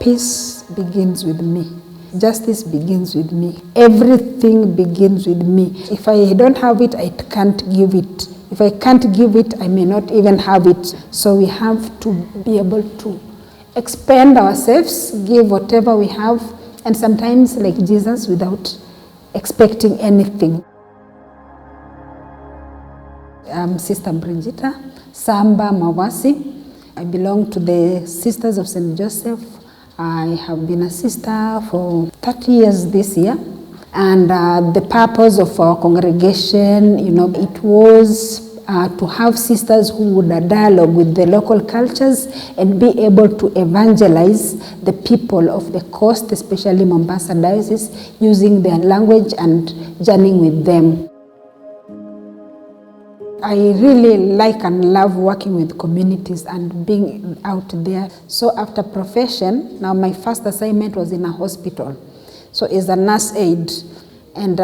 Peace begins with me. Justice begins with me. Everything begins with me. If I don't have it, I can't give it. If I can't give it, I may not even have it. So we have to be able to expand ourselves, give whatever we have, and sometimes, like Jesus, without expecting anything. I'm Sister Bridgita Samba Mawasi. I belong to the Sisters of St. Joseph. I have been a sister for 30 years this year. And the purpose of our congregation, it was to have sisters who would dialogue with the local cultures and be able to evangelize the people of the coast, especially Mombasa Diocese, using their language and journeying with them. I really like and love working with communities and being out there. So after profession, now my first assignment was in a hospital. So as a nurse aide. And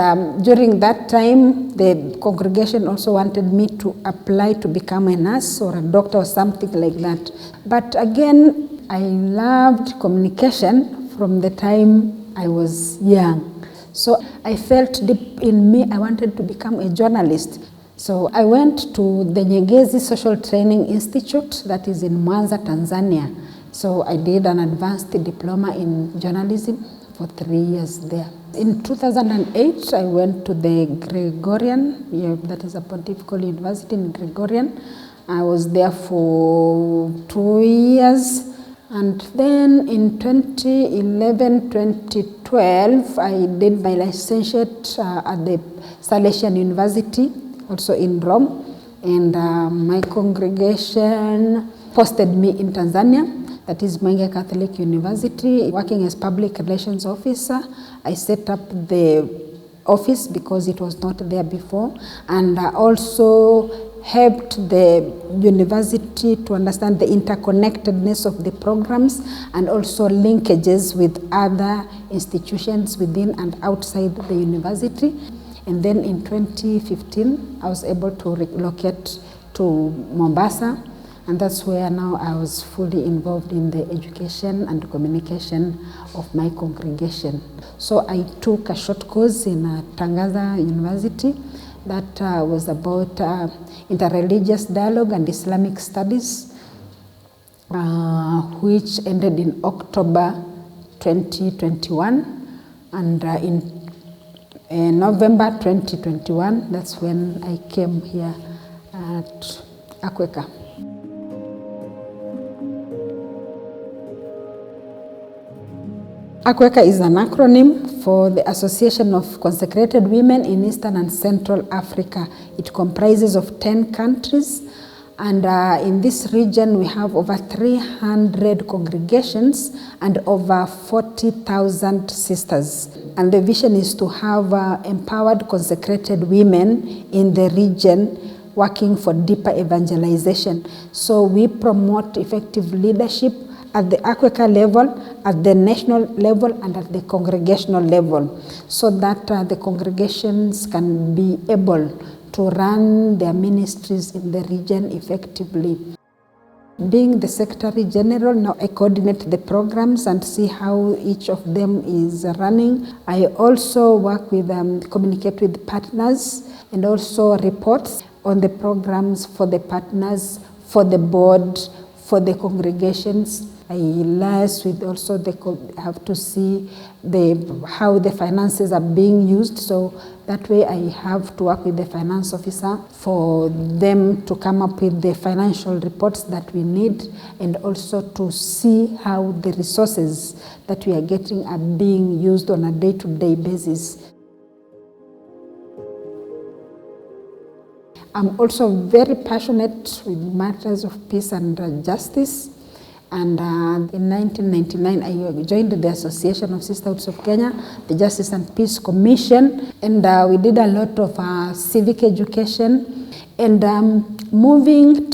during that time, the congregation also wanted me to apply to become a nurse or a doctor or something like that. But again, I loved communication from the time I was young. So I felt deep in me, I wanted to become a journalist. So I went to the Nyegezi Social Training Institute that is in Mwanza, Tanzania. So I did an advanced diploma in journalism for 3 years there. In 2008, I went to the Gregorian, that is a Pontifical University in Gregorian. I was there for 2 years. And then in 2011, 2012, I did my licentiate at the Salesian University, also in Rome. And my congregation posted me in Tanzania. That is Mwenge Catholic University, working as public relations officer. I set up the office because it was not there before, and also helped the university to understand the interconnectedness of the programs and also linkages with other institutions within and outside the university. And then in 2015, I was able to relocate to Mombasa. And that's where now I was fully involved in the education and communication of my congregation. So I took a short course in Tangaza University that was about interreligious dialogue and Islamic studies, which ended in October 2021. And in November 2021, that's when I came here at Akweka. Akweka is an acronym for the Association of Consecrated Women in Eastern and Central Africa. It comprises of 10 countries, and in this region we have over 300 congregations and over 40,000 sisters. And the vision is to have empowered consecrated women in the region working for deeper evangelization. So we promote effective leadership at the Akweka level, at the national level, and at the congregational level, so that the congregations can be able to run their ministries in the region effectively. Being the Secretary General, now I coordinate the programs and see how each of them is running. I also work with, communicate with partners and also reports on the programs for the partners, for the board, for the congregations. I liaise with also have to see how the finances are being used. So that way I have to work with the finance officer for them to come up with the financial reports that we need, and also to see how the resources that we are getting are being used on a day-to-day basis. I'm also very passionate with matters of peace and justice. And in 1999, I joined the Association of Sisterhoods of Kenya, the Justice and Peace Commission, and we did a lot of civic education. And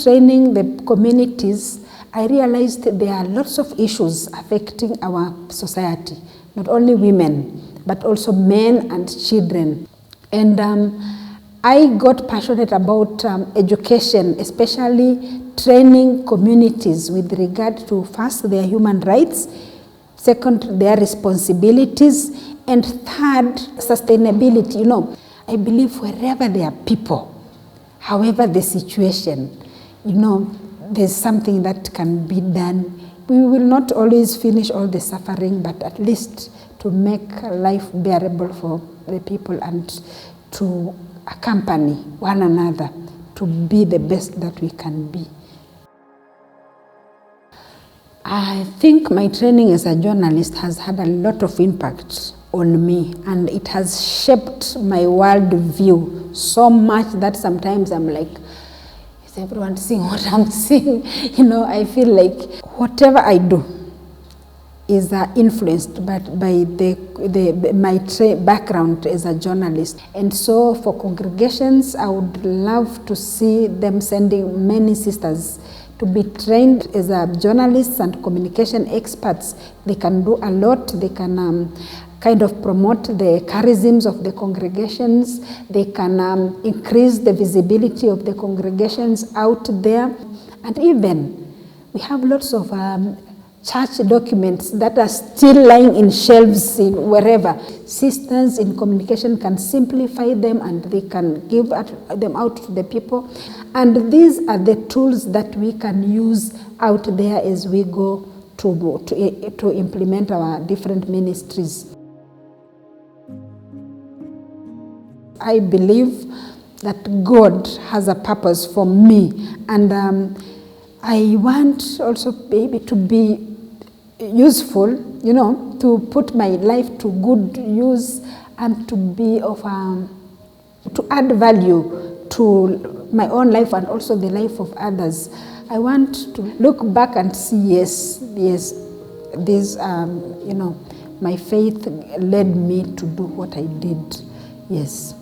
training the communities, I realized there are lots of issues affecting our society, not only women, but also men and children. And I got passionate about education, especially training communities with regard to first their human rights, Second, their responsibilities. And third, sustainability. I believe wherever there are people, however the situation, there's something that can be done. We will not always finish all the suffering, but at least to make life bearable for the people and to accompany one another to be the best that we can be. I think my training as a journalist has had a lot of impact on me, and it has shaped my world view so much that sometimes I'm like, is everyone seeing what I'm seeing? I feel like whatever I do is influenced by my background as a journalist. And so for congregations, I would love to see them sending many sisters to be trained as journalists and communication experts. They can do a lot. They can kind of promote the charisms of the congregations. They can increase the visibility of the congregations out there. And even we have lots of church documents that are still lying in shelves wherever. Sisters in communication can simplify them and they can give them out to the people. And these are the tools that we can use out there as we go to implement our different ministries. I believe that God has a purpose for me, and I want also maybe to be useful, to put my life to good use and to be of to add value to my own life and also the life of others. I want to look back and see, yes, this, my faith led me to do what I did. Yes.